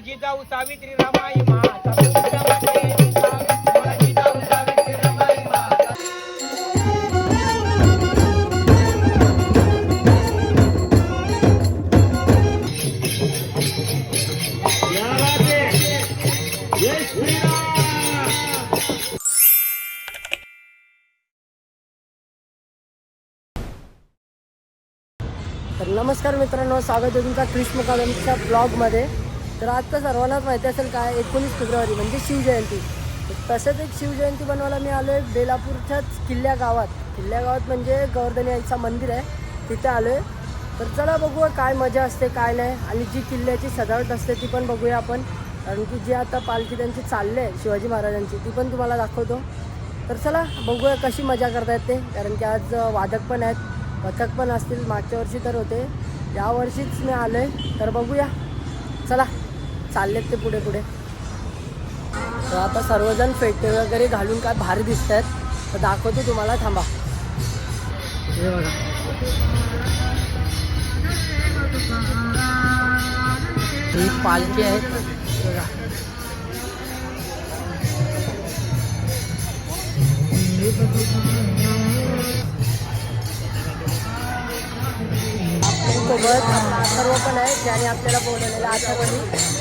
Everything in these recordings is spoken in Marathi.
जिजाऊ सावित्री रमाई माता सावित्री रमाई माता. तर नमस्कार मित्रांनो, स्वागत आहे तुमचा क्रिश मुकादमच्या ब्लॉगमध्ये. तर आजचं सर्वांनाच माहिती असेल काय 19 फेब्रुवारी म्हणजे शिवजयंती. तसंच एक शिवजयंती बनवायला मी आलो आहे बेलापूरच्याच किल्ल्या गावात म्हणजे गोवर्धनी आईचं मंदिर आहे, तिथे आलो आहे. तर चला बघूया काय मजा असते काय नाही, आणि जी किल्ल्याची सजावट असते ती पण बघूया आपण. कारण की जी आता पालखी त्यांची चालली आहे शिवाजी महाराजांची, ती पण तुम्हाला दाखवतो. तर चला बघूया कशी मजा करतायत ते, कारण की आज वादक पण आहेत, पथक पण असतील. मागच्या वर्षी तर होते, यावर्षीच मी आलो आहे. तर बघूया, चला चाललेत ते पुढे. तर आता सर्वजण फेटे वगैरे घालून काय भारी दिसत आहेत, तर दाखवतो तुम्हाला, थांबा. हे बघा, ही पालखी आहे बघा. सोबत सर्व पण आहे, ज्याने आपल्याला बोलवलेलं आतामध्ये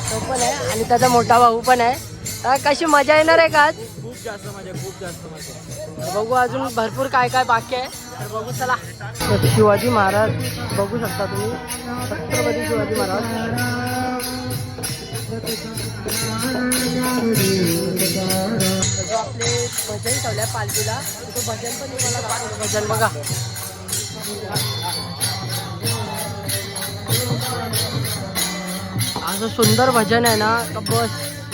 तो पण आहे, आणि त्याचा मोठा भाऊ पण आहे. कशी मजा येणार आहे का आज? खूप जास्त मजा. बघू अजून भरपूर काय काय बाकी आहे, तर बघू चला. तर शिवाजी महाराज बघू शकता तुम्ही, छत्रपती शिवाजी महाराज. जो आपले भजन ठेवल्या पालखीला, तो भजन पण तुम्हाला दाखवतो. भजन बघा, असं सुंदर भजन आहे ना, का बस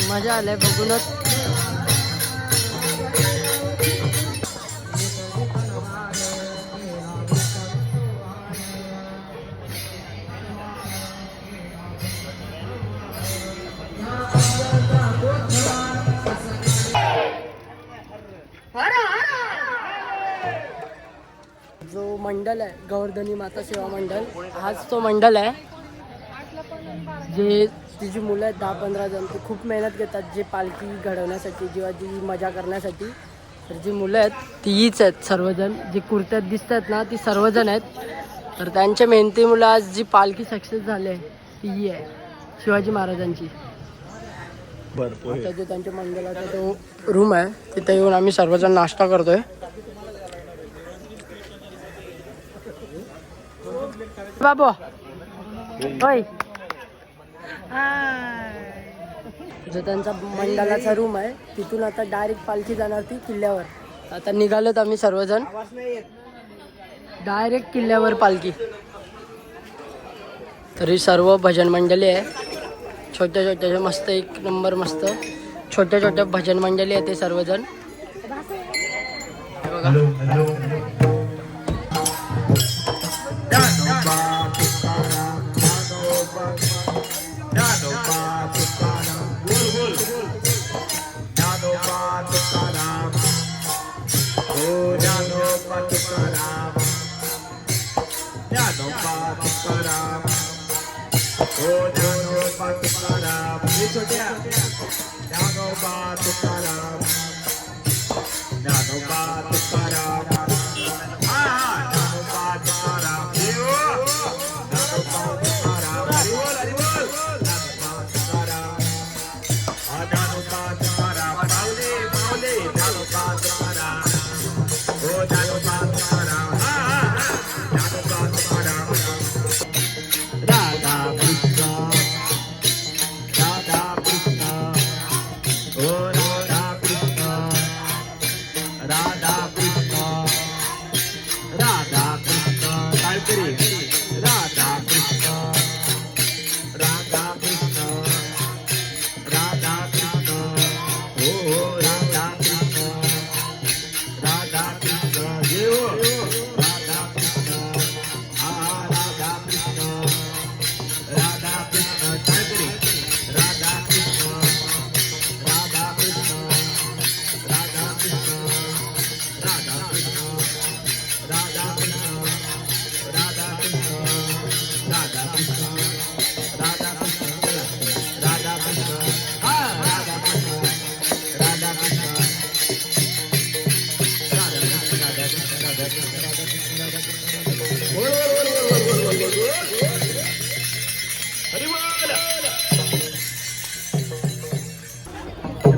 मजा आलाय बघूनच. जो मंडल आहे गोवर्धनी माता सेवा मंडल, हाच तो मंडल आहे. जे तिची मुलं आहेत 10-15 जण, ते खूप मेहनत घेतात जे पालखी घडवण्यासाठी, जेव्हा जी मजा करण्यासाठी. तर जी मुलं आहेत ती हीच आहेत सर्वजण, जी कुर्त्यात दिसतात ना ती सर्वजण आहेत. तर त्यांच्या मेहनती मुलं आज जी पालखी सक्सेस झाली आहे ती ही आहे शिवाजी महाराजांची. आता जो त्यांच्या मंडळाचा तो रूम आहे, तिथे येऊन आम्ही सर्वजण नाश्ता करतोय. बाबू होय, जो त्यांचा मंडळाचा रूम आहे, तिथून आता डायरेक्ट पालखी जाणार ती किल्ल्यावर. आता निघालोत आम्ही सर्वजण, डायरेक्ट किल्ल्यावर पालखी. तरी सर्व भजन मंडळी आहे, छोट्या मस्त, एक नंबर मस्त छोट्या भजन मंडळी आहे ते सर्वजण. बघा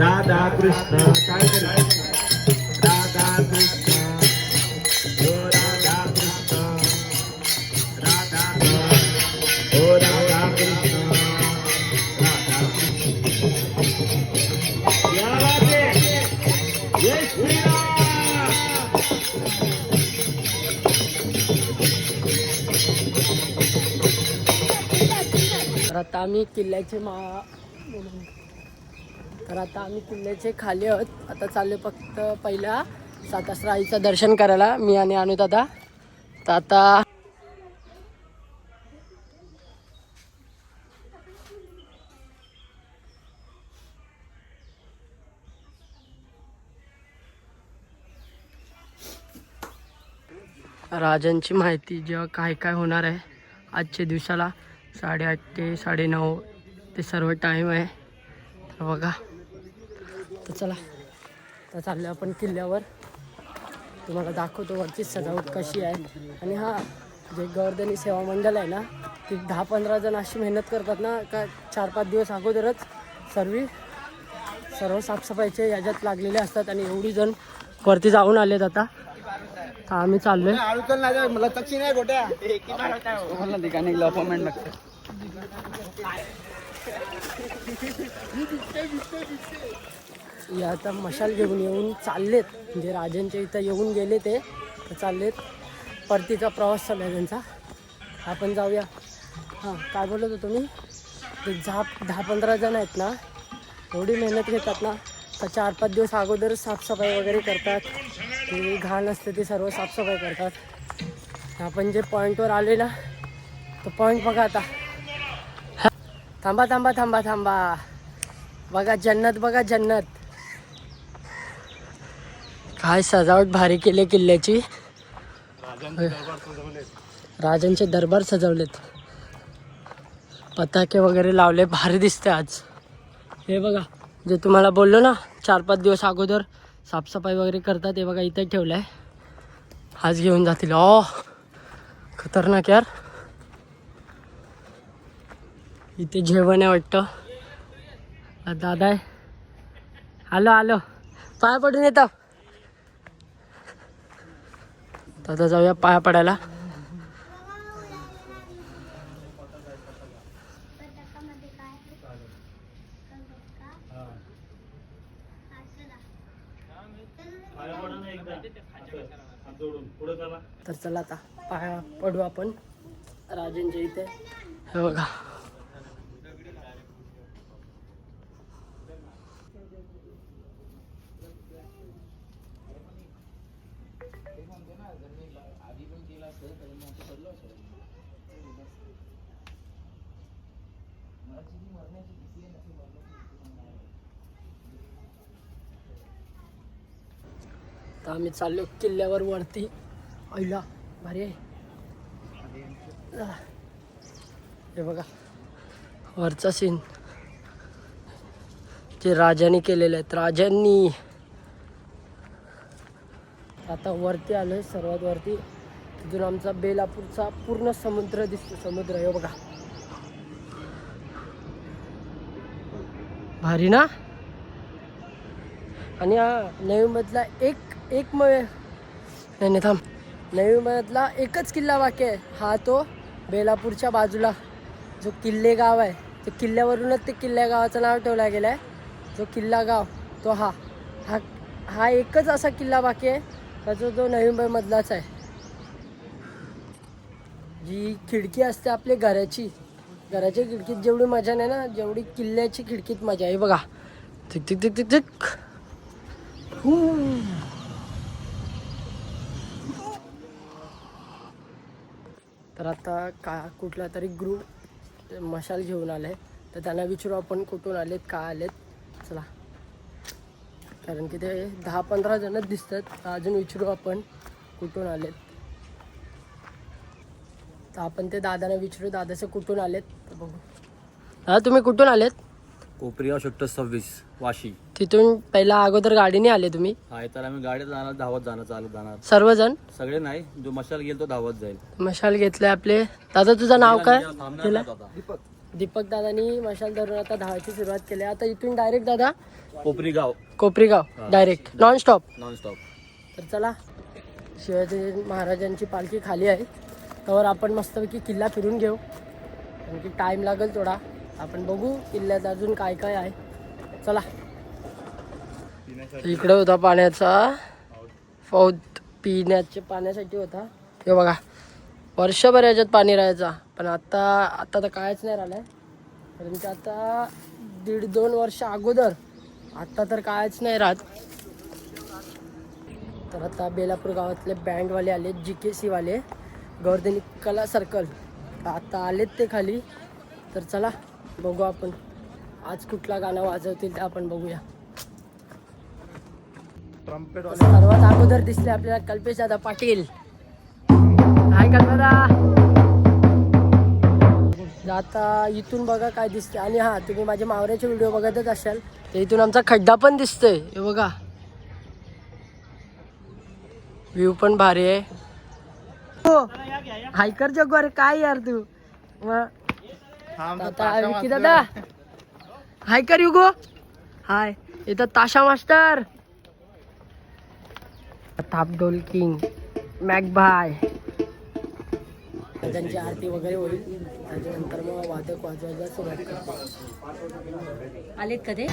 राधा कृष्ण काय राधा कृष्ण ओ राधा कृष्ण राधा ओ राधा कृष्ण राधा या राधे जय श्रीराम. तर आता आम्ही किल्ल्याचे खाली आहोत. आता चाललो फक्त पहिला सातासरा आईचं दर्शन करायला मी आणि अनुदादा. तर आता राजांची माहिती जेव्हा काय काय होणार आहे आजच्या दिवसाला 8:30 ते 9:30 ते सर्व टाईम आहे. तर बघा, तर चला तर चाललो आपण किल्ल्यावर. तुम्हाला दाखवतो वरची सजावट कशी आहे. आणि हा जे गोवर्धनी सेवा मंडळ आहे ना, ती 10-15 जण अशी मेहनत करतात ना का 4-5 दिवस अगोदरच सर्व साफसफाईचे याच्यात लागलेले असतात. आणि एवढी जण वरती जाऊन आलेत. आता आम्ही चाललोय. मला तक्षी नाही गोट्या या आता मशाल घेऊन येऊन चाललेत. म्हणजे राजांच्या इथं येऊन गेले ते तर चाललेत. परतीचा प्रवास चालू आहे त्यांचा. आपण जाऊया. हां, काय बोलत होतो मी? ते 10-15 जण आहेत ना, एवढी मेहनत घेतात ना तर 4-5 दिवस अगोदर साफसफाई वगैरे करतात. ते घाण असते ते सर्व साफसफाई करतात. आपण जे पॉईंटवर आले ना, तो पॉईंट बघा आता. थांबा थांबा थांबा थांबा, बघा जन्नत, बघा जन्नत. काय सजावट भारी केली किल्ल्याची. राजांचे दरबार सजवलेत. पताके वगैरे लावले, भारी दिसते आज. हे बघा, जे तुम्हाला बोललो ना 4-5 दिवस अगोदर साफसफाई वगैरे करतात, हे बघा इथे ठेवलं आहे. आज घेऊन जातील. खतरनाक यार. इथे जेवण आहे वाटतं. दादा आहे. आलो पाया पडून येतो. दादा जाऊया पाया पडायला. तर चला आता पाया पडू आपण राजांच्या इथे. हे बघा, तर आम्ही चाललो किल्ल्यावर वरती. पहिला भारी आहे. हे बघा वरचा सीन जे राजांनी केलेले आहेत. राजांनी आता वरती आलोय, सर्वात वरती. तिथून आमचा बेलापूरचा पूर्ण समुद्र दिसतो. समुद्र हे बघा, भारी ना. आणि हा नवी मधला नवी मधला एकच किल्ला बाकी आहे. हा तो बेलापूरच्या बाजूला जो किल्ले गाव आहे, तो किल्ल्यावरूनच ते किल्ल्या गावाचं नाव ठेवलं गेलं आहे. जो किल्ला गाव तो हा एकच असा किल्ला बाकी आहे त्याचा, जो नवी मुंबईमधलाच आहे. जी खिडकी असते आपली घराच्या खिडकीत जेवढी मजा नाही ना, जेवढी किल्ल्याची खिडकीत मजा आहे. बघा तिक तिक तिक तिक तिक. तर आता कुठला तरी ग्रुप मशाल घेऊन आलाय. तर त्यांना विचारू आपण कुठून आलेत, का आलेत. चला, कारण की ते 10-15 जणच दिसतात. अजून विचारू आपण कुठून आलेत. तर आपण ते दादांना विचारू, दादाचं कुठून आलेत तर बघू. दादा तुम्ही कुठून आलेत? कोपरीगाव सेक्टर 26 वाशी. तिथून पहिला अगोदर गाडीने आले तुम्ही आहे तर आम्ही गाडीत जाणार, धावत जाणार, चालत जाणार. सर्वजण? सगळे नाही, जो मशाल गेल तो धावत जाईल. मशाल घेतले आपले. दादा तुझं नाव काय? थांबणार नाही आता. दीपक दादानी मशाल धरून आता धावायची सुरुवात केली. आता इथून डायरेक्ट दादा Koprigaon Koprigaon direct non stop. Non stop. तर चला, शिवाजी महाराजांची पालखी खाली आहे, त्यावर आपण मस्तपैकी किल्ला फिरून घेऊ. कारण की टाईम लागेल थोडा. आपण बघू किल्ल्यात अजून काय काय आहे. चला. इकडे होता पाण्याचा फौत, पिण्याच्या पाण्यासाठी होता. हे बघा, वर्षभर याच्यात पाणी राहायचा, पण आता तर कायच नाही राहिलं आहे. कारण की आता 1.5-2 वर्ष अगोदर, आता तर कायच नाही राहत. तर आता बेलापूर गावातले बँडवाले आले, GKC वाले, गर्दनी कला सर्कल. आता आलेत ते खाली. तर चला बघू आपण आज कुठला गाणं वाजवतील ते आपण बघूया. सर्वात अगोदर दिसले आपल्याला कल्पेश दादा पाटील. हाय कल्पदा. आता इथून बघा काय दिसते. आणि हा, तुम्ही माझ्या मावऱ्याचे व्हिडिओ बघतच असाल, तर इथून आमचा खड्डा पण दिसतोय. हे बघा, व्ह्यू पण भारी आहे. हो, हायकर जगवार काय यार तू. आता विकी दादा हायकर युगो. हाय, इथं ताशा मास्टर, थापडोल किंग, मॅकभाय. त्यांची आरती वगैरे होईल, त्याच्यानंतर मग वादक वाजवायला सुरुवात करतो. आलेत का ते?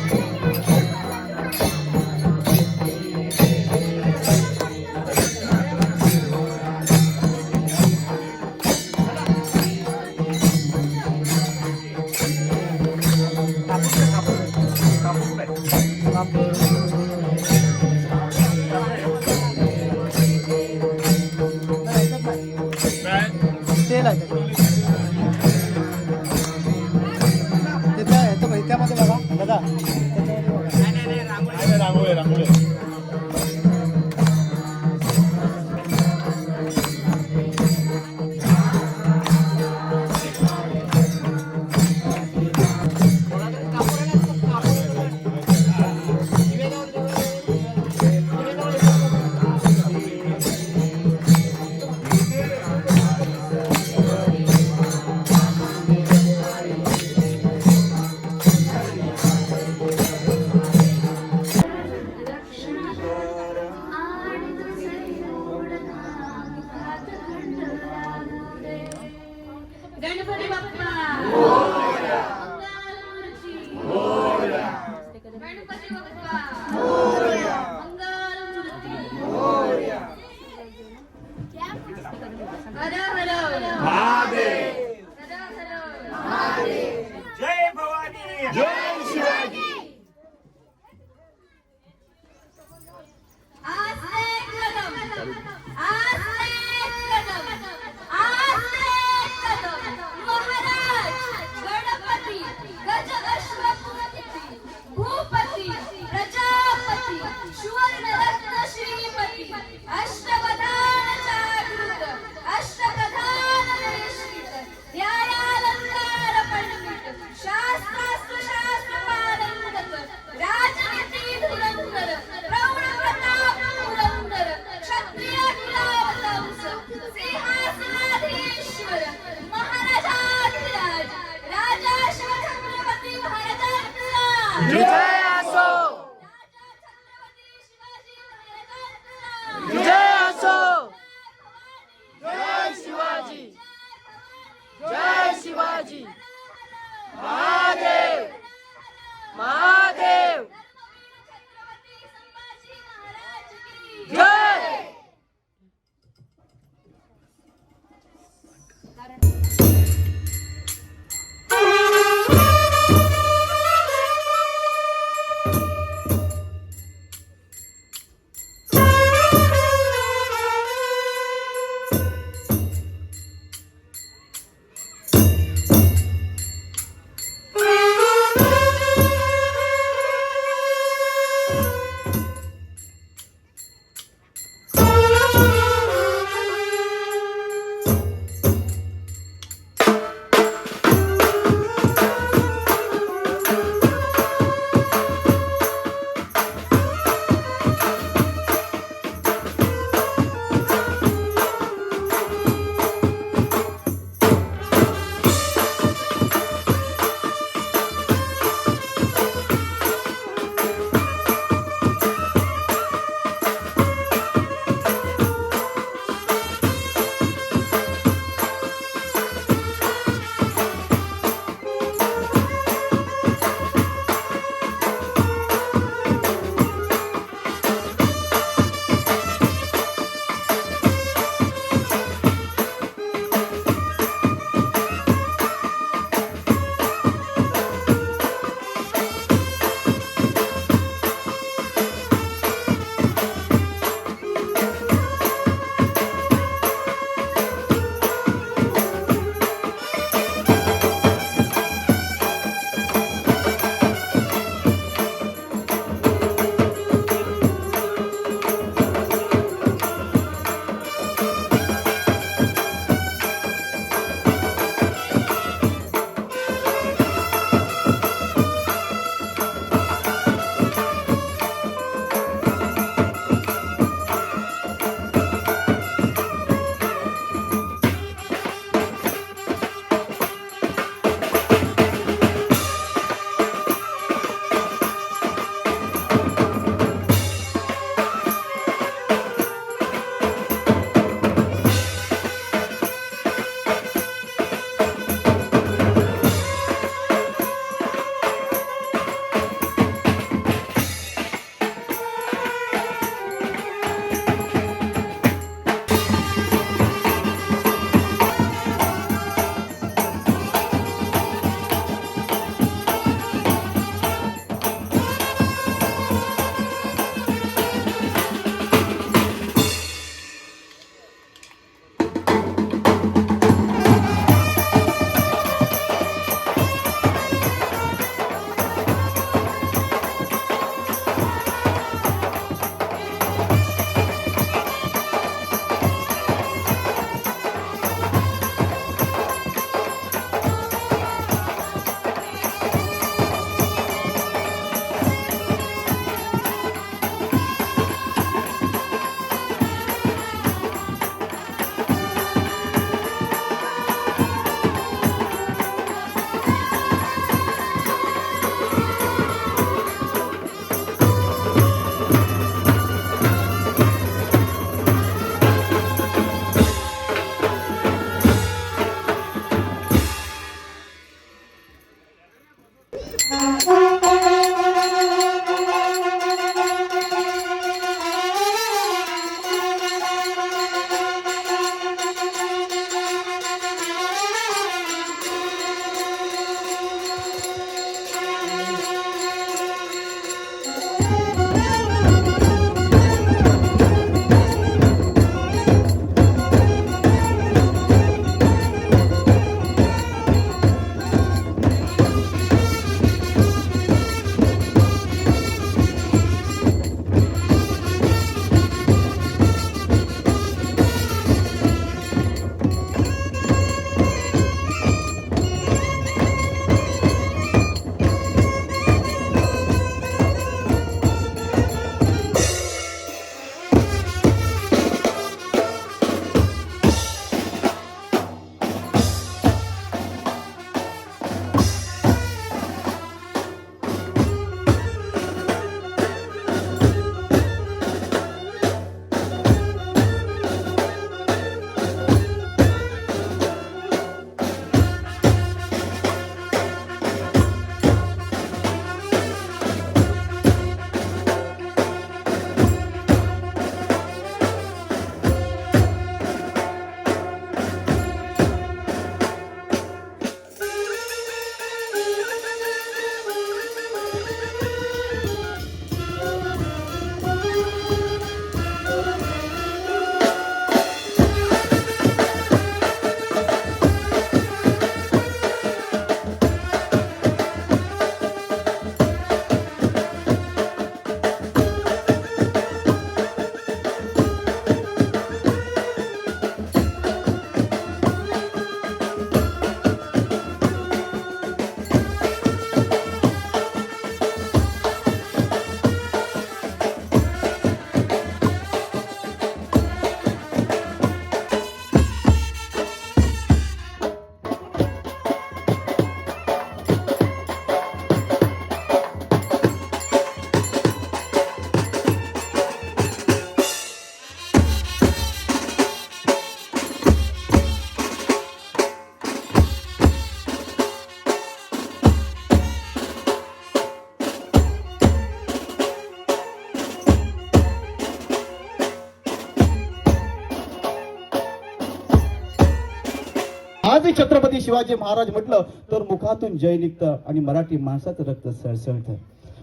आजही छत्रपती शिवाजी महाराज म्हटलं तर मुखातून जय निघतं आणि मराठी माणसाचं रक्त सळसळतं.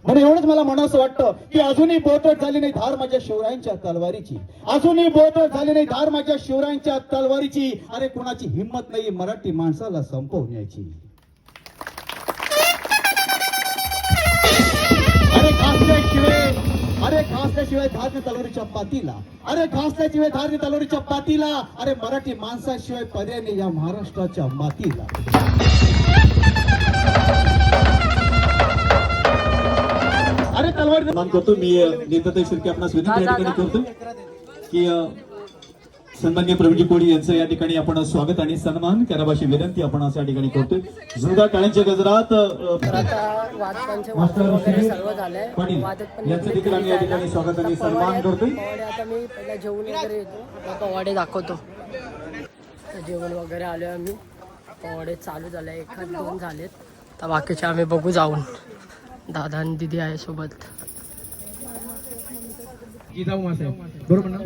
म्हणून एवढंच मला म्हणावंसं वाटतं की अजूनही बोटच झाली नाही धार माझ्या शिवरायांच्या तलवारीची, अजूनही बोटच झाली नाही धार माझ्या शिवरायांच्या तलवारीची. अरे कुणाची हिंमत नाही मराठी माणसाला संपवण्याची. अरे घासल्याशिवाय धारने तलवारीच्या पातीला, अरे घासल्याशिवाय धारने तलवारीच्या पातीला, अरे मराठी माणसाशिवाय पर्याय नाही या महाराष्ट्राच्या मातीला. अरे तलवार मान करतो मी नेताताई शिर्के आपणास विनंती या ठिकाणी करतो की सन्माननीय प्रवीणजी कोळी यांचं या ठिकाणी आपण स्वागत आणि सन्मान करावा अशी विनंती आपण या ठिकाणी करतोय. जोरदार टाळ्यांच्या गजरात आता वादकांचे वादन वगैरे सर्व झालंय. वादक पण यांचं देखील आम्ही या ठिकाणी स्वागत आणि सन्मान करतोय. पवाडे आता मी पहिला जेवण वगैरे येतो, पवाडे दाखवतो. जेवण वगैरे आलोय आम्ही, पवाडे चालू झाले, 1-2 झालेत. तर बाकीचे आम्ही बघू जाऊन. दादा आणि दिदी आहे सोबत. जिजाऊ मासाहेब बरोबर ना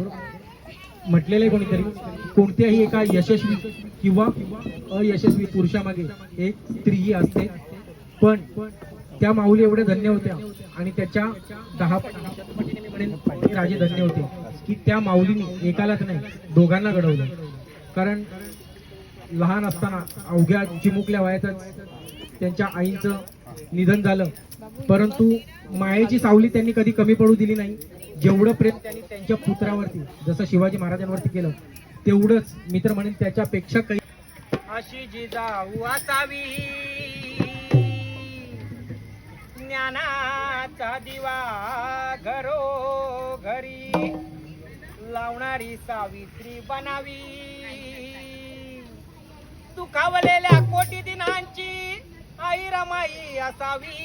म्हटलेलं आहे कोणीतरी, कोणत्याही एका यशस्वी किंवा अयशस्वी पुरुषामागे एक स्त्री असते. पण त्या माऊली एवढ्या धन्य होत्या आणि त्याच्या 10 पटीने मी म्हणेन राजे धन्य होते की त्या माऊलीने एकालाच नाही दोघांना घडवलं. कारण लहान असताना अवघ्या चिमुकल्या वयातच त्यांच्या आईचं निधन झालं, परंतु मायेची सावली त्यांनी कधी कमी पडू दिली नाही. जेवढं प्रेम त्यांनी त्यांच्या पुत्रावरती जसं शिवाजी महाराजांवरती केलं तेवढंच मी तर म्हणेन त्याच्यापेक्षा काही. अशी जिजाऊ असावी, ज्ञानाचा दिवा घरो घरी लावणारी सावित्री बनावी. दुखावलेल्या कोटी दिनांची आई रमाई असावी.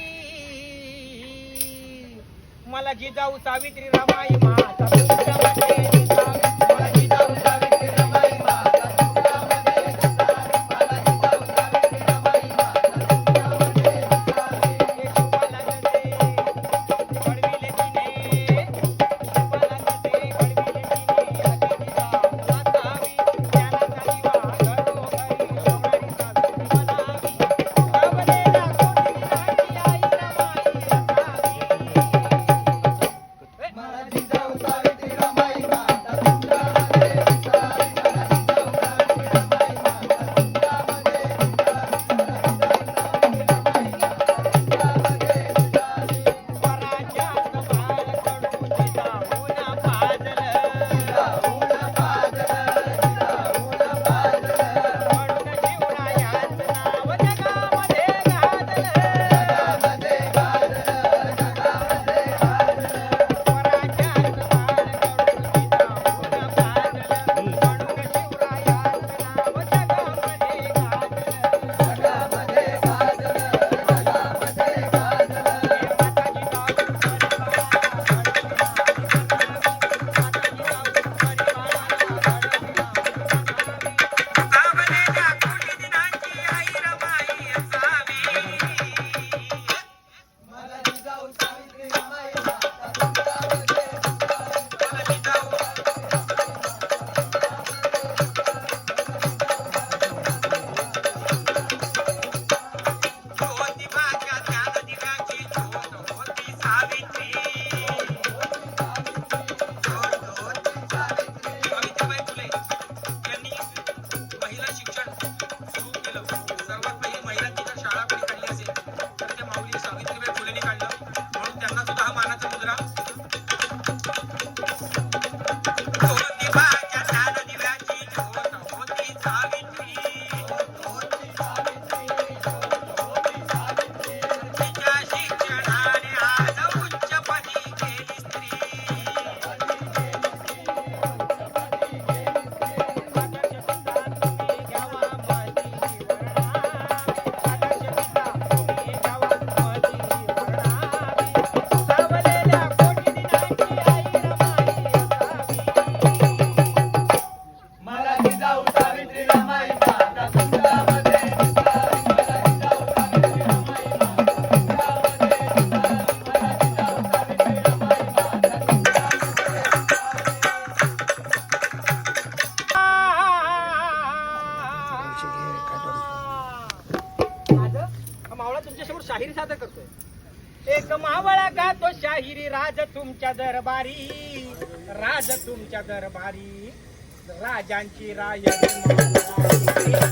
मला जिजाऊ सावित्री रमाई माता तुझ्यामध्ये दिसावी. मला जिजाऊ सावित्री रमाई माता तुझ्यामध्ये दिसावी. मला जिजाऊ सावित्री रमाई माता तुझ्यामध्ये दिसावी. हे शुभाला जसे घडविले तिने, शुभाला जसे घडविले तिने, अशी जिजाऊ असावी. ज्ञानाचा दिवा घरोघरी लावणारी सावित्री बनावी. दुखावलेल्या कोटी दिनांची आई रमाई असावी. मला जिजाऊ सावित्री रमाई माता तुमच्यासमोर शाहिरी सादर करतोय. एक मावळा गातो शाहिरी राज तुमच्या दरबारी, राज तुमच्या दरबारी, राजांची रायरी मावळा.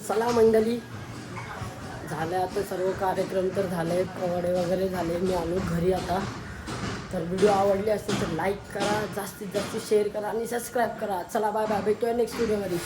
चला मंडळी, झाले आता सर्व कार्यक्रम तर झाले, कवडे वगैरे झाले, मी आलो घरी आता. तर व्हिडिओ आवडली असेल तर लाईक करा, जास्तीत जास्त शेअर करा आणि सबस्क्राईब करा. चला बाय बाय, भेटूया नेक्स्ट व्हिडिओमध्ये.